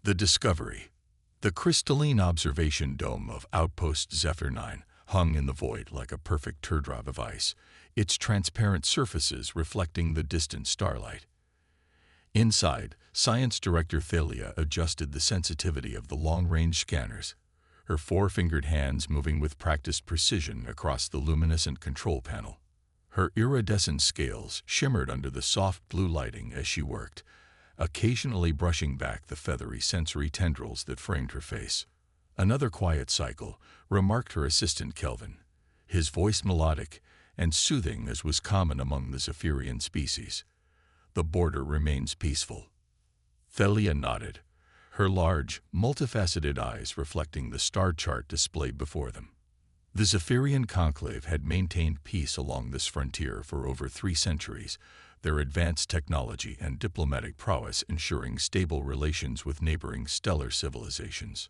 The discovery. The crystalline observation dome of Outpost Zephyr 9 hung in the void like a perfect teardrop of ice, its transparent surfaces reflecting the distant starlight. Inside, Science Director Thalia adjusted the sensitivity of the long-range scanners, her four-fingered hands moving with practiced precision across the luminescent control panel. Her iridescent scales shimmered under the soft blue lighting as she worked, occasionally brushing back the feathery sensory tendrils that framed her face. "Another quiet cycle," remarked her assistant Kelvin, his voice melodic and soothing as was common among the Zephyrian species. "The border remains peaceful." Thalia nodded, her large, multifaceted eyes reflecting the star chart displayed before them. The Zephyrian conclave had maintained peace along this frontier for over 3 centuries, their advanced technology and diplomatic prowess ensuring stable relations with neighboring stellar civilizations.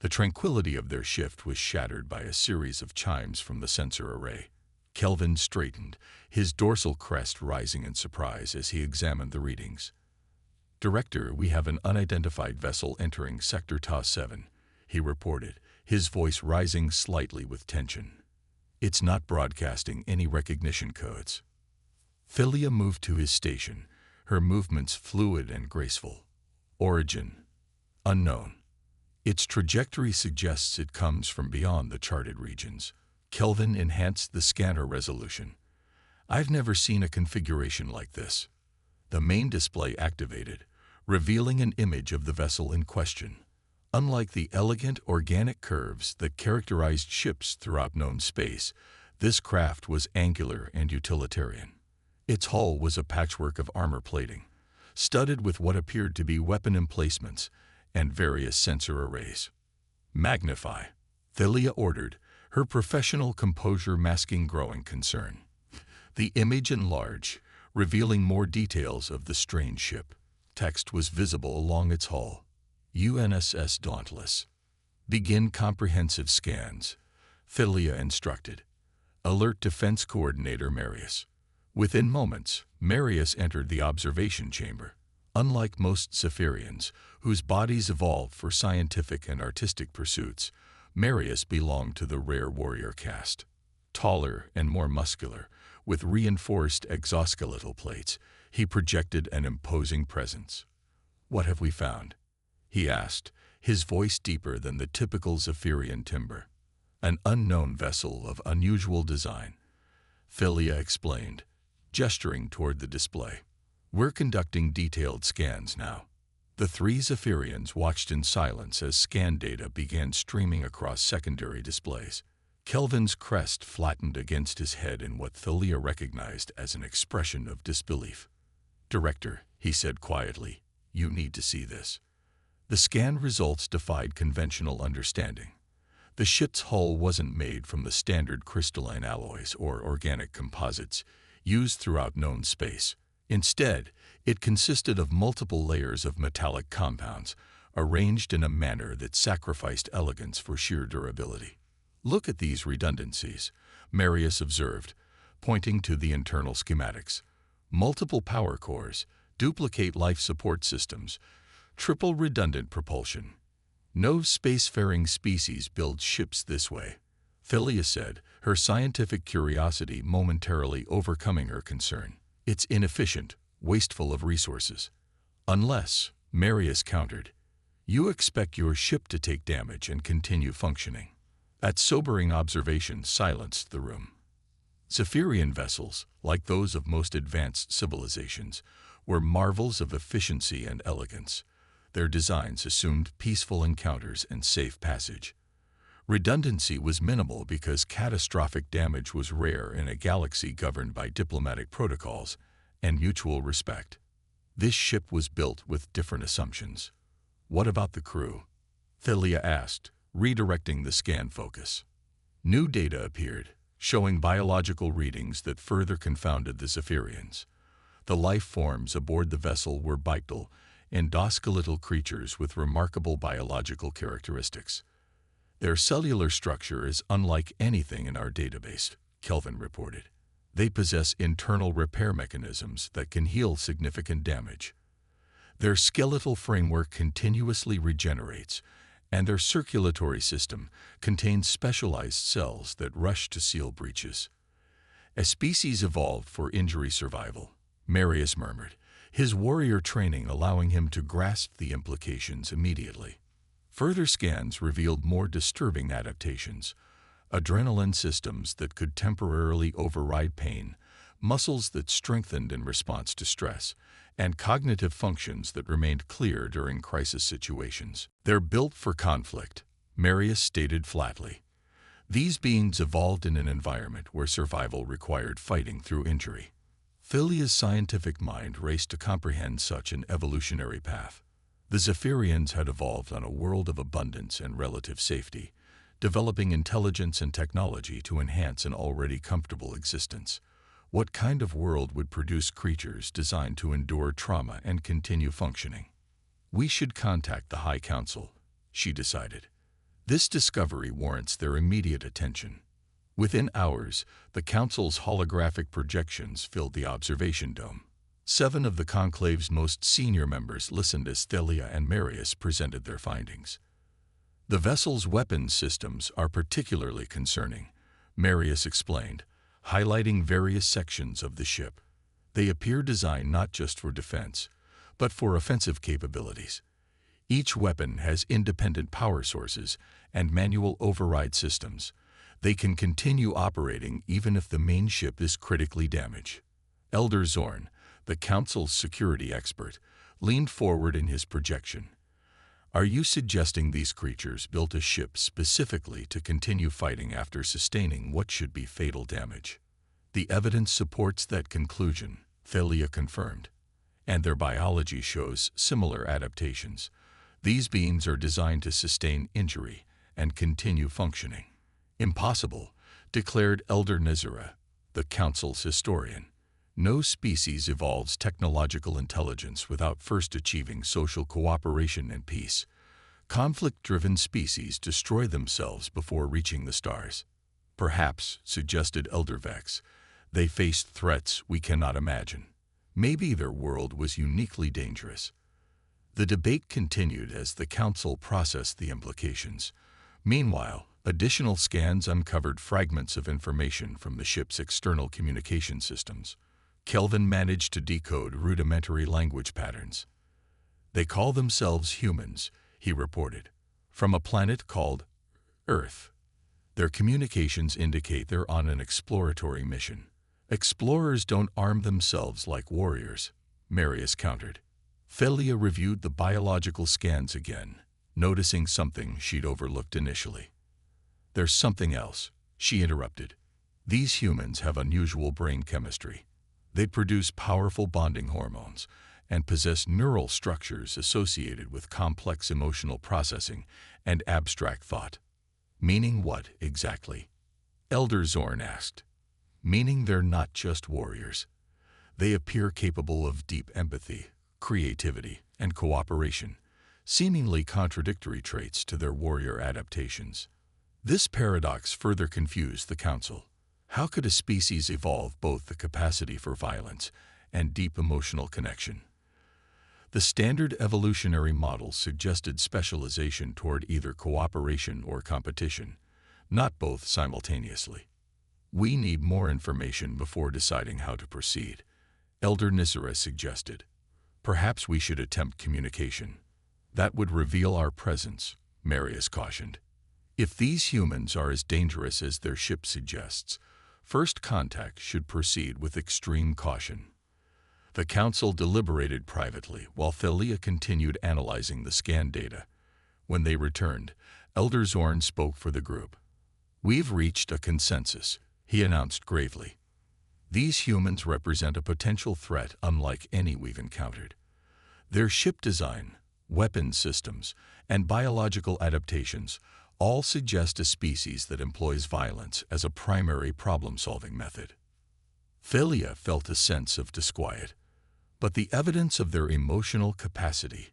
The tranquility of their shift was shattered by a series of chimes from the sensor array. Kelvin straightened, his dorsal crest rising in surprise as he examined the readings. "Director, we have an unidentified vessel entering Sector Ta-7, he reported, his voice rising slightly with tension. "It's not broadcasting any recognition codes." Thalia moved to his station, her movements fluid and graceful. "Origin unknown. Its trajectory suggests it comes from beyond the charted regions." Kelvin enhanced the scanner resolution. "I've never seen a configuration like this." The main display activated, revealing an image of the vessel in question. Unlike the elegant organic curves that characterized ships throughout known space, this craft was angular and utilitarian. Its hull was a patchwork of armor plating, studded with what appeared to be weapon emplacements and various sensor arrays. "Magnify," Thalia ordered, her professional composure masking growing concern. The image enlarged, revealing more details of the strange ship. Text was visible along its hull. "UNSS Dauntless. Begin comprehensive scans," Thalia instructed. "Alert Defense Coordinator Marius." Within moments, Marius entered the observation chamber. Unlike most Zephyrians, whose bodies evolved for scientific and artistic pursuits, Marius belonged to the rare warrior caste. Taller and more muscular, with reinforced exoskeletal plates, he projected an imposing presence. "What have we found?" he asked, his voice deeper than the typical Zephyrian timbre. "An unknown vessel of unusual design," Thalia explained, gesturing toward the display. "We're conducting detailed scans now." The 3 Zephyrians watched in silence as scan data began streaming across secondary displays. Kelvin's crest flattened against his head in what Thalia recognized as an expression of disbelief. "Director," he said quietly, "you need to see this." The scan results defied conventional understanding. The ship's hull wasn't made from the standard crystalline alloys or organic composites used throughout known space. Instead, it consisted of multiple layers of metallic compounds, arranged in a manner that sacrificed elegance for sheer durability. "Look at these redundancies," Marius observed, pointing to the internal schematics. "Multiple power cores, duplicate life support systems, triple redundant propulsion. No spacefaring species builds ships this way," Thalia said, her scientific curiosity momentarily overcoming her concern. "It's inefficient, wasteful of resources." "Unless," Marius countered, "you expect your ship to take damage and continue functioning." That sobering observation silenced the room. Zephyrian vessels, like those of most advanced civilizations, were marvels of efficiency and elegance. Their designs assumed peaceful encounters and safe passage. Redundancy was minimal because catastrophic damage was rare in a galaxy governed by diplomatic protocols and mutual respect. This ship was built with different assumptions. "What about the crew?" Thalia asked, redirecting the scan focus. New data appeared, showing biological readings that further confounded the Zephyrians. The life forms aboard the vessel were bipedal, endoskeletal creatures with remarkable biological characteristics. "Their cellular structure is unlike anything in our database," Kelvin reported. "They possess internal repair mechanisms that can heal significant damage." Their skeletal framework continuously regenerates, and their circulatory system contains specialized cells that rush to seal breaches. A species evolved for injury survival, Marius murmured, his warrior training allowing him to grasp the implications immediately. Further scans revealed more disturbing adaptations: adrenaline systems that could temporarily override pain, muscles that strengthened in response to stress, and cognitive functions that remained clear during crisis situations. They're built for conflict, Marius stated flatly. These beings evolved in an environment where survival required fighting through injury. Thalia's scientific mind raced to comprehend such an evolutionary path. The Zephyrians had evolved on a world of abundance and relative safety, developing intelligence and technology to enhance an already comfortable existence. What kind of world would produce creatures designed to endure trauma and continue functioning? We should contact the High Council, she decided. This discovery warrants their immediate attention. Within hours, the Council's holographic projections filled the observation dome. 7 of the Conclave's most senior members listened as Thalia and Marius presented their findings. The vessel's weapons systems are particularly concerning, Marius explained, highlighting various sections of the ship. They appear designed not just for defense, but for offensive capabilities. Each weapon has independent power sources and manual override systems. They can continue operating even if the main ship is critically damaged. Elder Zorn, the Council's security expert, leaned forward in his projection. Are you suggesting these creatures built a ship specifically to continue fighting after sustaining what should be fatal damage? The evidence supports that conclusion, Thalia confirmed, and their biology shows similar adaptations. These beings are designed to sustain injury and continue functioning. Impossible, declared Elder Nizera, the Council's historian. No species evolves technological intelligence without first achieving social cooperation and peace. Conflict-driven species destroy themselves before reaching the stars. Perhaps, suggested Elder Vex, they faced threats we cannot imagine. Maybe their world was uniquely dangerous. The debate continued as the Council processed the implications. Meanwhile, additional scans uncovered fragments of information from the ship's external communication systems. Kelvin managed to decode rudimentary language patterns. They call themselves humans, he reported, from a planet called Earth. Their communications indicate they're on an exploratory mission. Explorers don't arm themselves like warriors, Marius countered. Thalia reviewed the biological scans again, noticing something she'd overlooked initially. There's something else, she interrupted. These humans have unusual brain chemistry. They produce powerful bonding hormones and possess neural structures associated with complex emotional processing and abstract thought. Meaning what, exactly? Elder Zorn asked. Meaning they're not just warriors. They appear capable of deep empathy, creativity, and cooperation, seemingly contradictory traits to their warrior adaptations. This paradox further confused the Council. How could a species evolve both the capacity for violence and deep emotional connection? The standard evolutionary model suggested specialization toward either cooperation or competition, not both simultaneously. We need more information before deciding how to proceed, Elder Nizera suggested. Perhaps we should attempt communication. That would reveal our presence, Marius cautioned. If these humans are as dangerous as their ship suggests, first contact should proceed with extreme caution. The Council deliberated privately while Thalia continued analyzing the scan data. When they returned, Elder Zorn spoke for the group. We've reached a consensus, he announced gravely. These humans represent a potential threat unlike any we've encountered. Their ship design, weapons systems, and biological adaptations all suggest a species that employs violence as a primary problem-solving method. Thalia felt a sense of disquiet, but the evidence of their emotional capacity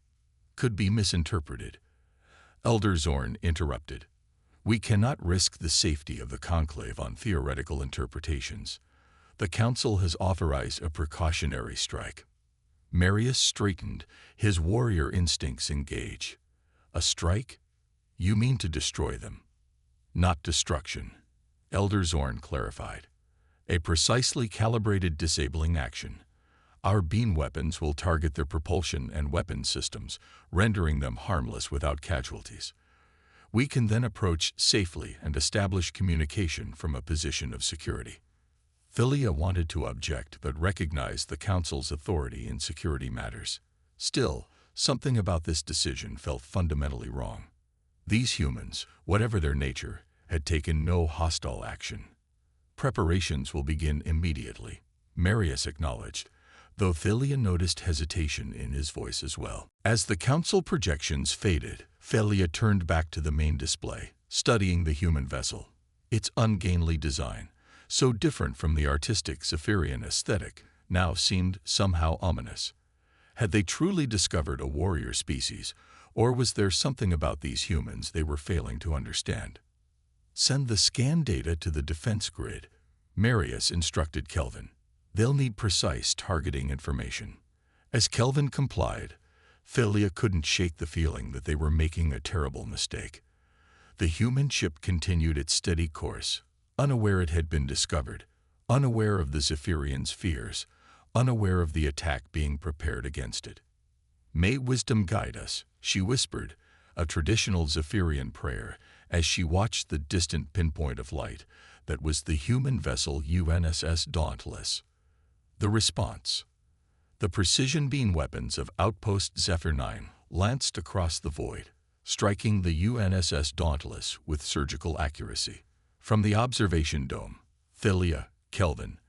could be misinterpreted. Elder Zorn interrupted. We cannot risk the safety of the Conclave on theoretical interpretations. The Council has authorized a precautionary strike. Marius straightened, his warrior instincts engage. A strike? You mean to destroy them. Not destruction, Elder Zorn clarified. A precisely calibrated disabling action. Our beam weapons will target their propulsion and weapon systems, rendering them harmless without casualties. We can then approach safely and establish communication from a position of security. Philia wanted to object but recognized the Council's authority in security matters. Still, something about this decision felt fundamentally wrong. These humans, whatever their nature, had taken no hostile action. Preparations will begin immediately, Marius acknowledged, though Philia noticed hesitation in his voice as well. As the Council projections faded, Philia turned back to the main display, studying the human vessel. Its ungainly design, so different from the artistic Zephyrian aesthetic, now seemed somehow ominous. Had they truly discovered a warrior species, or was there something about these humans they were failing to understand? Send the scan data to the defense grid, Marius instructed Kelvin. They'll need precise targeting information. As Kelvin complied, Philia couldn't shake the feeling that they were making a terrible mistake. The human ship continued its steady course, unaware it had been discovered, unaware of the Zephyrians' fears, unaware of the attack being prepared against it. May wisdom guide us, she whispered, a traditional Zephyrian prayer, as she watched the distant pinpoint of light that was the human vessel UNSS Dauntless. The response. The precision beam weapons of Outpost Zephyr 9 lanced across the void, striking the UNSS Dauntless with surgical accuracy. From the observation dome, Philia, Kelvin,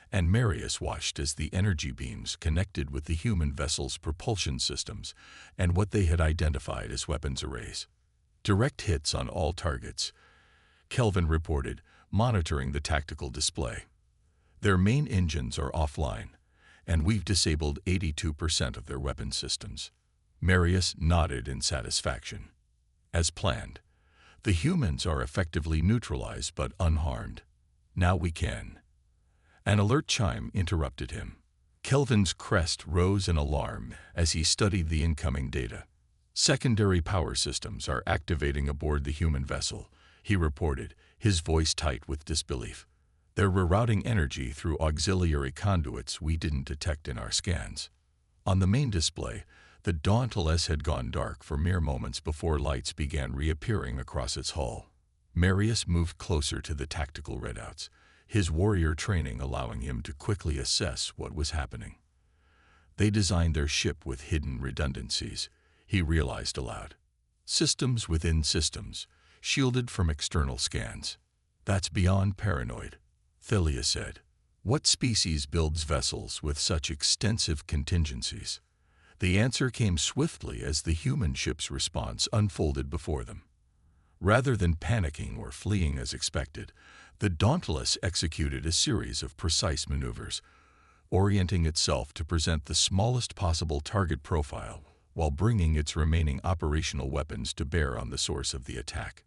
and Marius watched as the energy beams connected with the human vessel's propulsion systems and what they had identified as weapons arrays. Direct hits on all targets, Kelvin reported, monitoring the tactical display. Their main engines are offline, and we've disabled 82% of their weapon systems. Marius nodded in satisfaction. As planned, the humans are effectively neutralized but unharmed. Now we can. An alert chime interrupted him. Kelvin's crest rose in alarm as he studied the incoming data. Secondary power systems are activating aboard the human vessel, he reported, his voice tight with disbelief. They're rerouting energy through auxiliary conduits we didn't detect in our scans. On the main display, the Dauntless had gone dark for mere moments before lights began reappearing across its hull. Marius moved closer to the tactical readouts, his warrior training allowing him to quickly assess what was happening. They designed their ship with hidden redundancies, he realized aloud. Systems within systems, shielded from external scans. That's beyond paranoid, Philia said. What species builds vessels with such extensive contingencies? The answer came swiftly as the human ship's response unfolded before them. Rather than panicking or fleeing as expected, the Dauntless executed a series of precise maneuvers, orienting itself to present the smallest possible target profile while bringing its remaining operational weapons to bear on the source of the attack.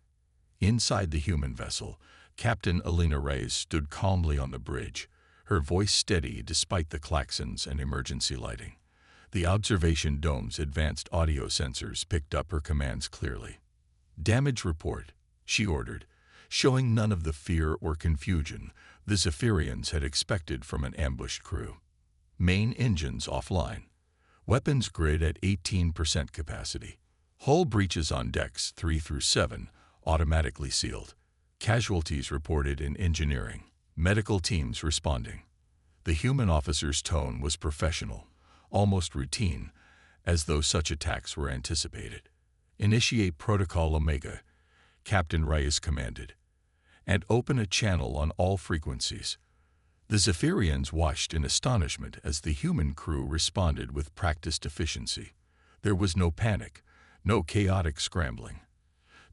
Inside the human vessel, Captain Alina Reyes stood calmly on the bridge, her voice steady despite the klaxons and emergency lighting. The observation dome's advanced audio sensors picked up her commands clearly. "Damage report," she ordered, showing none of the fear or confusion the Zephyrians had expected from an ambushed crew. Main engines offline. Weapons grid at 18% capacity. Hull breaches on decks 3 through 7 automatically sealed. Casualties reported in engineering. Medical teams responding. The human officer's tone was professional, almost routine, as though such attacks were anticipated. "Initiate Protocol Omega," Captain Reyes commanded, "and open a channel on all frequencies." The Zephyrians watched in astonishment as the human crew responded with practiced efficiency. There was no panic, no chaotic scrambling,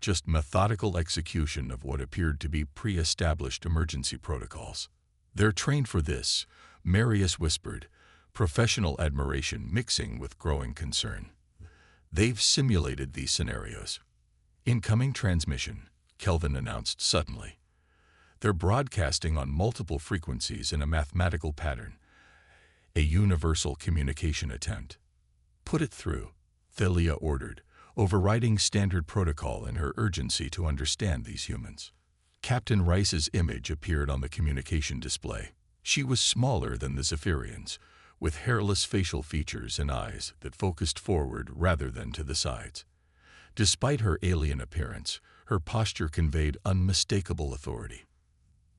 just methodical execution of what appeared to be pre-established emergency protocols. "They're trained for this," Marius whispered, professional admiration mixing with growing concern. "They've simulated these scenarios." "Incoming transmission," Kelvin announced suddenly. "They're broadcasting on multiple frequencies in a mathematical pattern. a universal communication attempt. Put it through, Thalia ordered, overriding standard protocol in her urgency to understand these humans. Captain Rice's image appeared on the communication display. She was smaller than the Zephyrians, with hairless facial features and eyes that focused forward rather than to the sides. Despite her alien appearance, her posture conveyed unmistakable authority.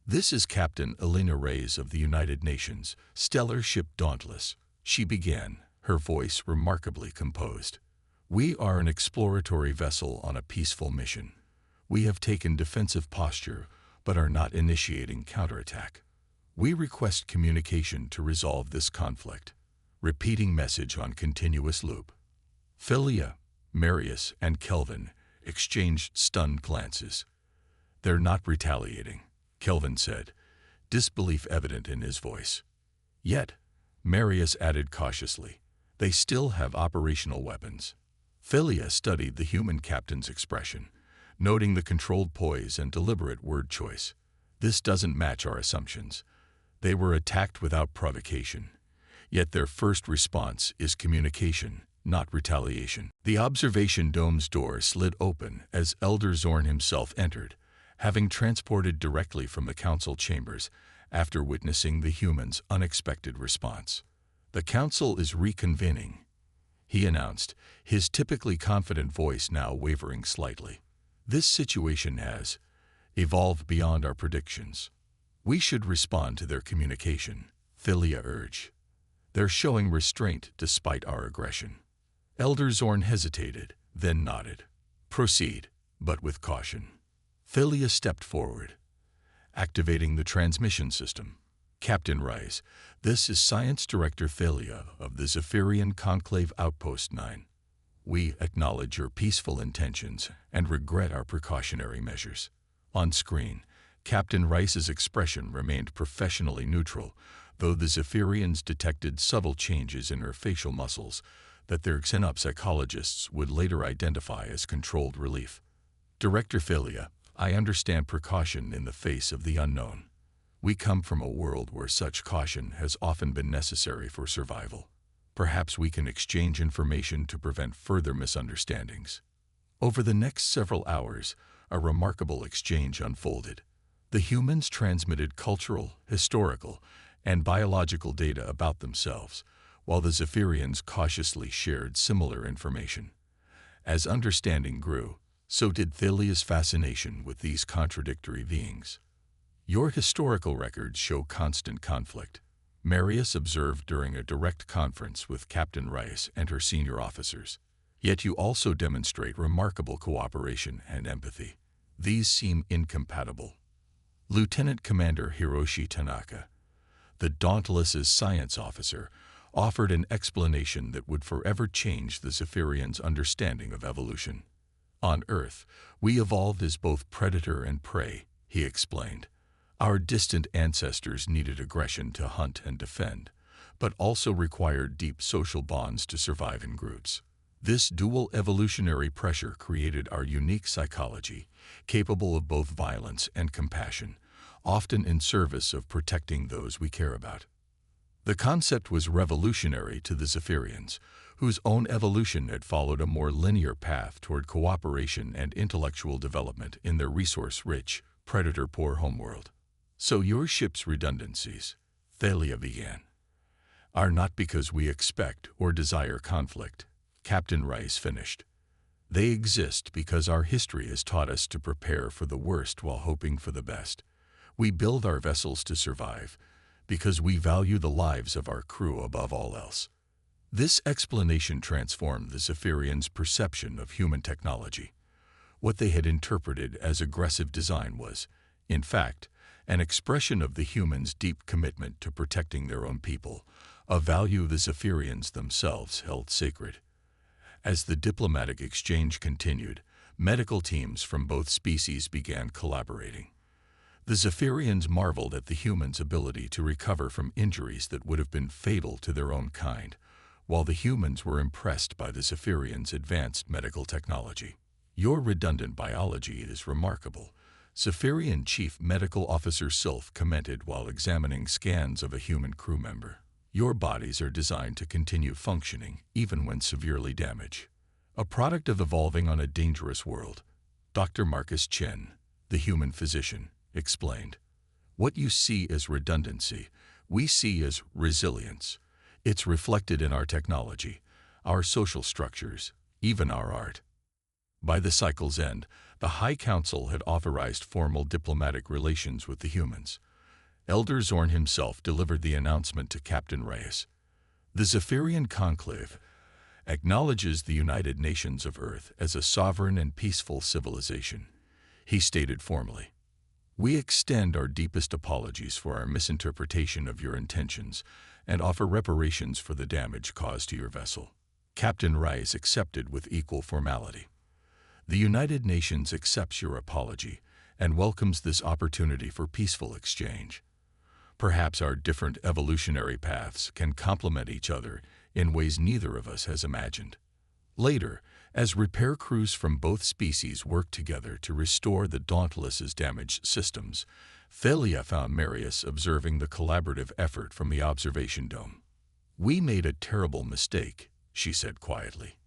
"This is Captain Elena Reyes of the United Nations, stellar ship Dauntless," she began, her voice remarkably composed. "We are an exploratory vessel on a peaceful mission. We have taken defensive posture, but are not initiating counterattack. We request communication to resolve this conflict." Repeating message on continuous loop. Thalia, Marius, and Kelvin exchanged stunned glances. "They're not retaliating," Kelvin said, disbelief evident in his voice. Yet, Marius added cautiously, "They still have operational weapons." Thalia studied the human captain's expression, noting the controlled poise and deliberate word choice. "This doesn't match our assumptions. They were attacked without provocation. Yet their first response is communication, not retaliation." The observation dome's door slid open as Elder Zorn himself entered, having transported directly from the council chambers after witnessing the humans' unexpected response. "The council is reconvening," he announced, his typically confident voice now wavering slightly. "This situation has evolved beyond our predictions. We should respond to their communication," Thalia urged. "They're showing restraint despite our aggression." Elder Zorn hesitated, then nodded. "Proceed, but with caution." Thalia stepped forward, activating the transmission system. "Captain Rice, this is Science Director Thalia of the Zephyrian Conclave Outpost 9. We acknowledge your peaceful intentions and regret our precautionary measures." On screen, Captain Rice's expression remained professionally neutral, though the Zephyrians detected subtle changes in her facial muscles that their xenopsychologists would later identify as controlled relief. "Director Thalia, I understand precaution in the face of the unknown. We come from a world where such caution has often been necessary for survival. Perhaps we can exchange information to prevent further misunderstandings." Over the next several hours, a remarkable exchange unfolded. The humans transmitted cultural, historical, and biological data about themselves, while the Zephyrians cautiously shared similar information. As understanding grew, so did Thalia's fascination with these contradictory beings. "Your historical records show constant conflict," Marius observed during a direct conference with Captain Rice and her senior officers. "Yet you also demonstrate remarkable cooperation and empathy. These seem incompatible." Lieutenant Commander Hiroshi Tanaka, the Dauntless's science officer, offered an explanation that would forever change the Zephyrians' understanding of evolution. "On Earth, we evolved as both predator and prey," he explained. "Our distant ancestors needed aggression to hunt and defend, but also required deep social bonds to survive in groups. This dual evolutionary pressure created our unique psychology, capable of both violence and compassion, often in service of protecting those we care about." The concept was revolutionary to the Zephyrians, whose own evolution had followed a more linear path toward cooperation and intellectual development in their resource-rich, predator-poor homeworld. "So your ship's redundancies," Thalia began, "are not because we expect or desire conflict," Captain Rice finished. "They exist because our history has taught us to prepare for the worst while hoping for the best. We build our vessels to survive because we value the lives of our crew above all else." This explanation transformed the Zephyrians' perception of human technology. What they had interpreted as aggressive design was, in fact, an expression of the humans' deep commitment to protecting their own people, a value the Zephyrians themselves held sacred. As the diplomatic exchange continued, medical teams from both species began collaborating. The Zephyrians marveled at the humans' ability to recover from injuries that would have been fatal to their own kind, while the humans were impressed by the Zephyrians' advanced medical technology. "Your redundant biology is remarkable," Zephyrian Chief Medical Officer Sylph commented while examining scans of a human crew member. Your bodies are designed to continue functioning even when severely damaged. A product of evolving on a dangerous world, Dr. Marcus Chen, the human physician, explained. What you see as redundancy, we see as resilience. It's reflected in our technology, our social structures, even our art. By the cycle's end, the High Council had authorized formal diplomatic relations with the humans. Elder Zorn himself delivered the announcement to Captain Reyes. The Zephyrian Conclave acknowledges the United Nations of Earth as a sovereign and peaceful civilization. He stated formally, "We extend our deepest apologies for our misinterpretation of your intentions and offer reparations for the damage caused to your vessel." Captain Reyes accepted with equal formality. The United Nations accepts your apology and welcomes this opportunity for peaceful exchange. Perhaps our different evolutionary paths can complement each other in ways neither of us has imagined. Later, as repair crews from both species worked together to restore the Dauntless's damaged systems, Thalia found Marius observing the collaborative effort from the observation dome. "We made a terrible mistake," she said quietly.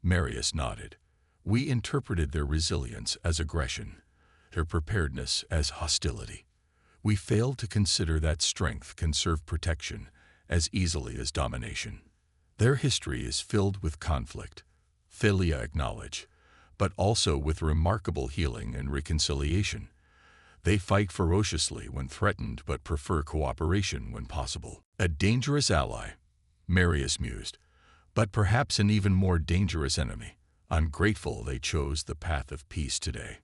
Marius nodded. "We interpreted their resilience as aggression, their preparedness as hostility. We failed to consider that strength can serve protection as easily as domination. Their history is filled with conflict," Thalia acknowledged, "but also with remarkable healing and reconciliation. They fight ferociously when threatened but prefer cooperation when possible." "A dangerous ally," Marius mused, "but perhaps an even more dangerous enemy. I'm grateful they chose the path of peace today."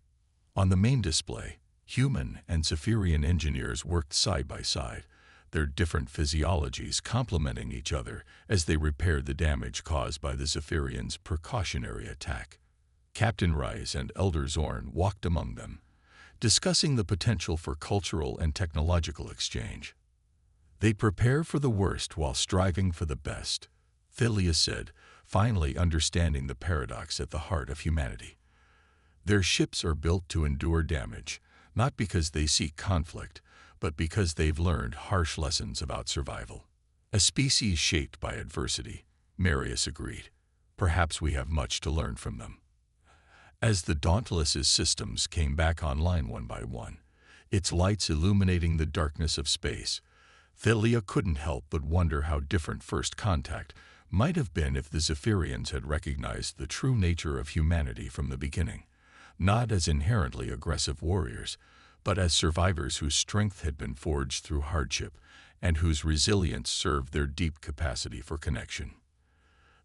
On the main display, human and Zephyrian engineers worked side by side, their different physiologies complementing each other as they repaired the damage caused by the Zephyrians' precautionary attack. Captain Reyes and Elder Zorn walked among them, discussing the potential for cultural and technological exchange. "They prepare for the worst while striving for the best," Thalia said, finally understanding the paradox at the heart of humanity. "Their ships are built to endure damage, not because they seek conflict, but because they've learned harsh lessons about survival." "A species shaped by adversity," Marius agreed. "Perhaps we have much to learn from them." As the Dauntless's systems came back online one by one, its lights illuminating the darkness of space, Thalia couldn't help but wonder how different first contact might have been if the Zephyrians had recognized the true nature of humanity from the beginning, not as inherently aggressive warriors, but as survivors whose strength had been forged through hardship and whose resilience served their deep capacity for connection.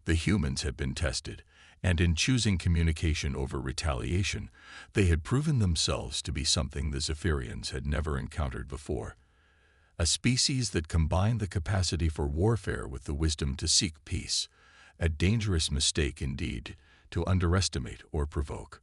The humans had been tested, and in choosing communication over retaliation, they had proven themselves to be something the Zephyrians had never encountered before. A species that combined the capacity for warfare with the wisdom to seek peace, a dangerous mistake indeed to underestimate or provoke.